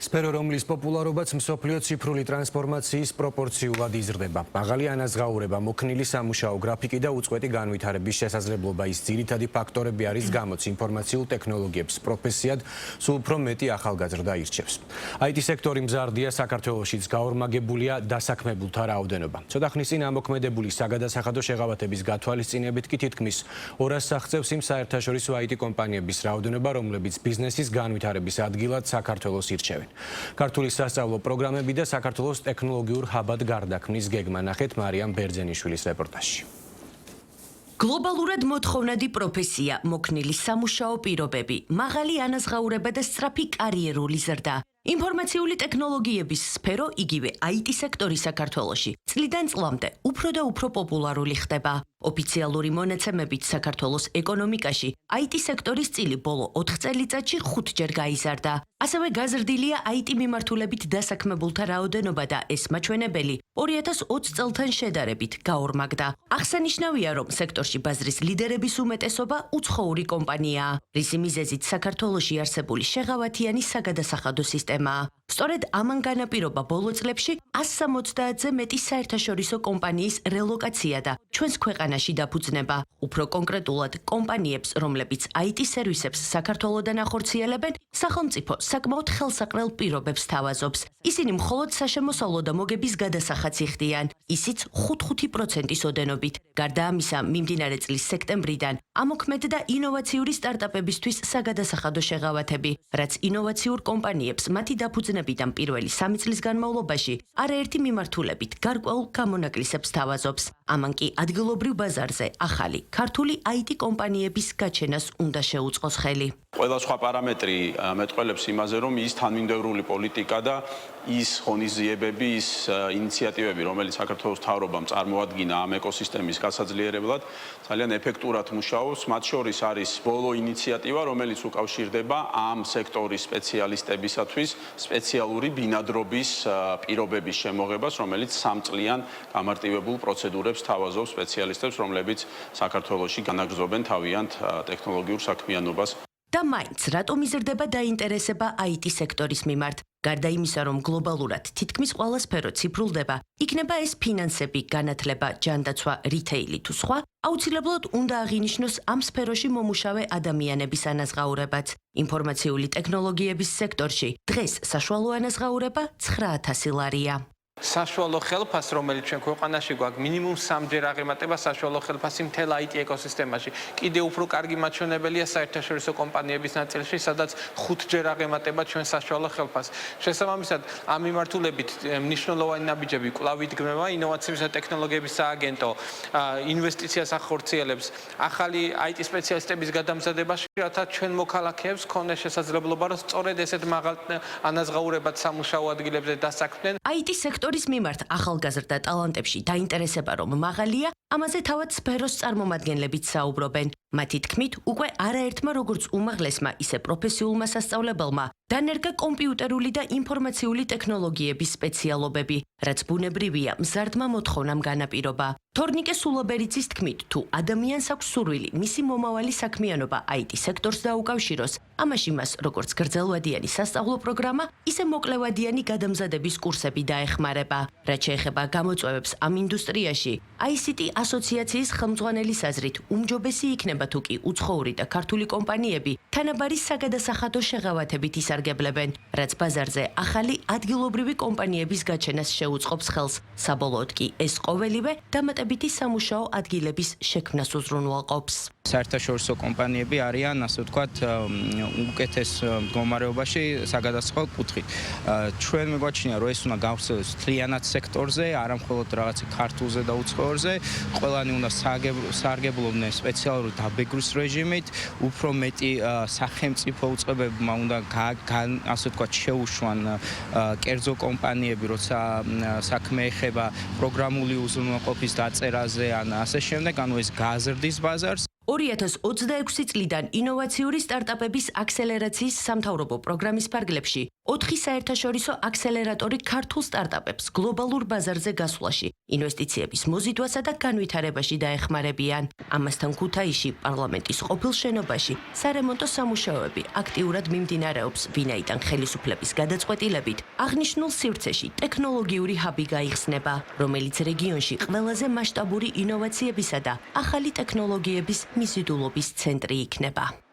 სფერო, რომლის პოპულარობაც მსოფლიო ციფრული ტრანსფორმაციის პროპორციულად იზრდება. მაღალი ანაზღაურება, მოქნილი სამუშაო გრაფიკი და უწყვეტი განვითარების შესაძლებლობა ის ძირითადი ფაქტორები არის გამოც ინფორმაციულ ტექნოლოგიებს პროფესიად სულ უფრო მეტი ახალგაზრდა ირჩევს. IT სექტორი მზარდია, საქართველოშიც გაორმაგებულია დასაქმებულთა რაოდენობა. ცოტა ხნის წინ ამოქმედებული საგადასახადო შეღავათების გათვალისწინებით კი თითქმის 200-ს აღწევს იმ საერთაშორისო IT კომპანიების რაოდენობა, რომლებიც ბიზნესის განვითარების ადგილად საქართველოს ირჩევენ. ქართული სასწავლო პროგრამები და საქართველოს ტექნოლოგიურ ჰაბად გარდაქმნის გეგმა ნახეთ მარიამ ბერძენიშვილის რეპორტაჟში. გლობალურად მოთხოვნადი პროფესია, მოქნილი სამუშაო პირობები, მაღალი ანაზღაურება და სწრაფი კარიერული ზრდა. ინფორმაციული ტექნოლოგიების სფერო, იგივე IT სექტორი საქართველოში, წლიდან წლამდე უფრო და უფრო პოპულარული ხდება. ოფიციალური მონაცემებით საქართველოს ეკონომიკაში IT სექტორის წილი ბოლო 4 წელიწადში 5-ჯერ გაიზარდა. ასევე გაზრდილია IT მიმართულებით დასაქმებულთა რაოდენობა და ეს მაჩვენებელი 2020 წელთან შედარებით გაორმაგდა. აღსანიშნავია, რომ სექტორში ბაზრის ლიდერების უმეტესობა უცხოური კომპანიაა, რისი მიზეზით საქართველოში არსებული შეღავათიანი საგადასახადო სისტემაა. სწორედ ამან განაპირობა ბოლო წლებში 170-ზე მეტი საერთაშორისო კომპანიის რელოკაცია და ჩვენს ქვეყანაში დაფუძნება. უფრო კონკრეტულად, კომპანიებს, რომლებიც IT სერვისებს საქართველოდან ახორციელებენ, სახელმწიფო საკმაოდ ხელსაყრელ პირობებს თავაზობს. ისინი მხოლოდ საშემოსავლო და მოგების გადასახადს იხდიან, ისიც 5-5%-ის ოდენობით. გარდა ამისა, მიმდინარე წლის სექტემბრიდან ამოქმედდა ინოვაციური სტარტაპებისთვის საგადასახადო შეღავათები, რაც ინოვაციურ კომპანიებს მათი დაფუძნებიდან პირველი 3 წლის განმავლობაში არაერთი მიმართულებით გარკვეულ გამონაკლისებს თავაზობს. ამან კი ადგილობრივ ბაზარზე ახალი ქართული IT კომპანიების გაჩენას უნდა შეუწყოს ხელი. ყველა სხვა პარამეტრი მეტყველებს იმაზე, რომ ის თანმიმდევრული პოლიტიკა და ის ღონისძიებები, ის ინიციატივები, რომელიც საქართველოს მთავრობამ წარმოადგინა ამ ეკოსისტემის გასაძლიერებლად, ძალიან ეფექტურად მუშაობს. მათ შორის არის ბოლო ინიციატივა, რომელიც უკავშირდება ამ სექტორის სპეციალისტებისათვის სპეციალური ბინადრობის პირობების შემოღებას, რომელიც 3 წლიან გამარტივებულ პროცედურებს თავაზობს სპეციალისტებს, რომლებიც საქართველოში განაგრძობენ თავიანთ ტექნოლოგიურ საქმიანობას. და მაინც რატომ იზრდება დაინტერესება IT სექტორის მიმართ? გარდა იმისა, რომ გლობალურად თითქმის ყველა სფერო ციფრულდება, იქნება ეს ფინანსები, განათლება, ჯანდაცვა, რითეილი თუ სხვა, აუცილებლად უნდა აღინიშნოს ამ სფეროში მომუშავე ადამიანების ანაზღაურებაც. ინფორმაციული ტექნოლოგიების სექტორში დღეს საშუალო ანაზღაურება 9000 ლარია. საშუალო ხელფასს, რომელიც ჩვენ ქვეყანაში გვაქვს, მინიმუმ 3-ჯერ აღემატება საშუალო ხელფასი მთელ IT ეკოსისტემაში. კიდევ უფრო კარგი მაჩვენებელია საერთაშორისო კომპანიების ნაწილში, სადაც 5-ჯერ აღემატება ჩვენ საშუალო ხელფასს. შესაბამისად, ამ მიმართულებით მნიშვნელოვანი ნაბიჯები კვლავ იდგმება. ინოვაციების და ტექნოლოგიების სააგენტო ინვესტიციას ახორციელებს ახალი IT სპეციალისტების გადამზადებაში, რათა ჩვენ მოქალაქეებს ქონდეს შესაძლებლობა, რომ სწორედ ესეთ მაღალ ანაზღაურებად სამუშაო ადგილებზე დასაქმდნენ. IT სექტორის მიმართ ახალგაზრდა ტალანტებში დაინტერესება რომ მაღალია, ამაზე თავად სფეროს წარმომადგენლებიც საუბრობენ. მათი თქმით, უკვე არაერთმა როგორც უმაღლესმა, ისე პროფესიულმა სასწავლებელმა დანერგა კომპიუტერული და ინფორმაციული ტექნოლოგიების სპეციალობები, რაც ბუნებრივია მზარდმა მოთხოვნამ განაპირობა. თორნიკე სულობერიძის თქმით, თუ ადამიანს აქვს სურვილი მისი მომავალი საქმიანობა IT სექტორს დაუკავშიროს, ამაში მას როგორც გრძელვადიანი სასწავლო პროგრამა, ისე მოკლევადიანი გადამზადების კურსები დაეხმარება. რაც შეეხება გამოწვევებს ამ ინდუსტრიაში, ICT ასოციაციის ხელმძღვანელის აზრით, უმჯობესი იქნება თუ კი უცხოური და ქართული კომპანიები თანაბარი საგადასახადო შეღავათებით ისარგებლებენ, რაც ბაზარზე ახალი ადგილობრივი კომპანიების გაჩენას შეუწყობს ხელს. საბოლოოდ კი ეს ყოველივე დამატებითი სამუშაო ადგილების შექმნას უზრუნველყოფს. საერთაშორისო კომპანიები არიან, ასე ვთქვათ, უკეთეს მდგომარეობაში საგადასახადო კუთხით. ჩვენ მეგვაჩნია, რომ ეს უნდა გავხსნას მთლიანად სექტორზე, არა მხოლოდ რაღაც ქართულზე და უცხოურზე, ყველანი უნდა სარგებლობდნენ სპეციალური დაბეგრვის რეჟიმით, უფრო მეტი სახელმწიფო უწყებებმა უნდა ასე ვთქვათ შეუშვან კერძო კომპანიები, როცა საქმე ეხება პროგრამული უზრუნველყოფის დაწერაზე ან ასე შემდეგ, ანუ ეს გაზრდის ბაზარს. 2026 წლიდან ინოვაციური სტარტაპების აქსელერაციის სამთავრობო პროგრამის ფარგლებში 4 საერთაშორისო აქსელერატორი ქართულ სტარტაპებს გლობალურ ბაზარზე გასვლაში, ინვესტიციების მოზიდვასა და განვითარებაში დაეხმარებიან. ამასთან ქუთაისში პარლამენტის ყოფილ შენობაში სარემონტო სამუშაოები აქტიურად მიმდინარეობს, ვინაიდან ხელისუფლების გადაწყვეტილებით აღნიშნულ სივრცეში ტექნოლოგიური ჰაბი გაიხსნება, რომელიც რეგიონში ყველაზე მასშტაბური ინოვაციებისა და ახალი ტექნოლოგიების მიზიდულობის ცენტრი იქნება.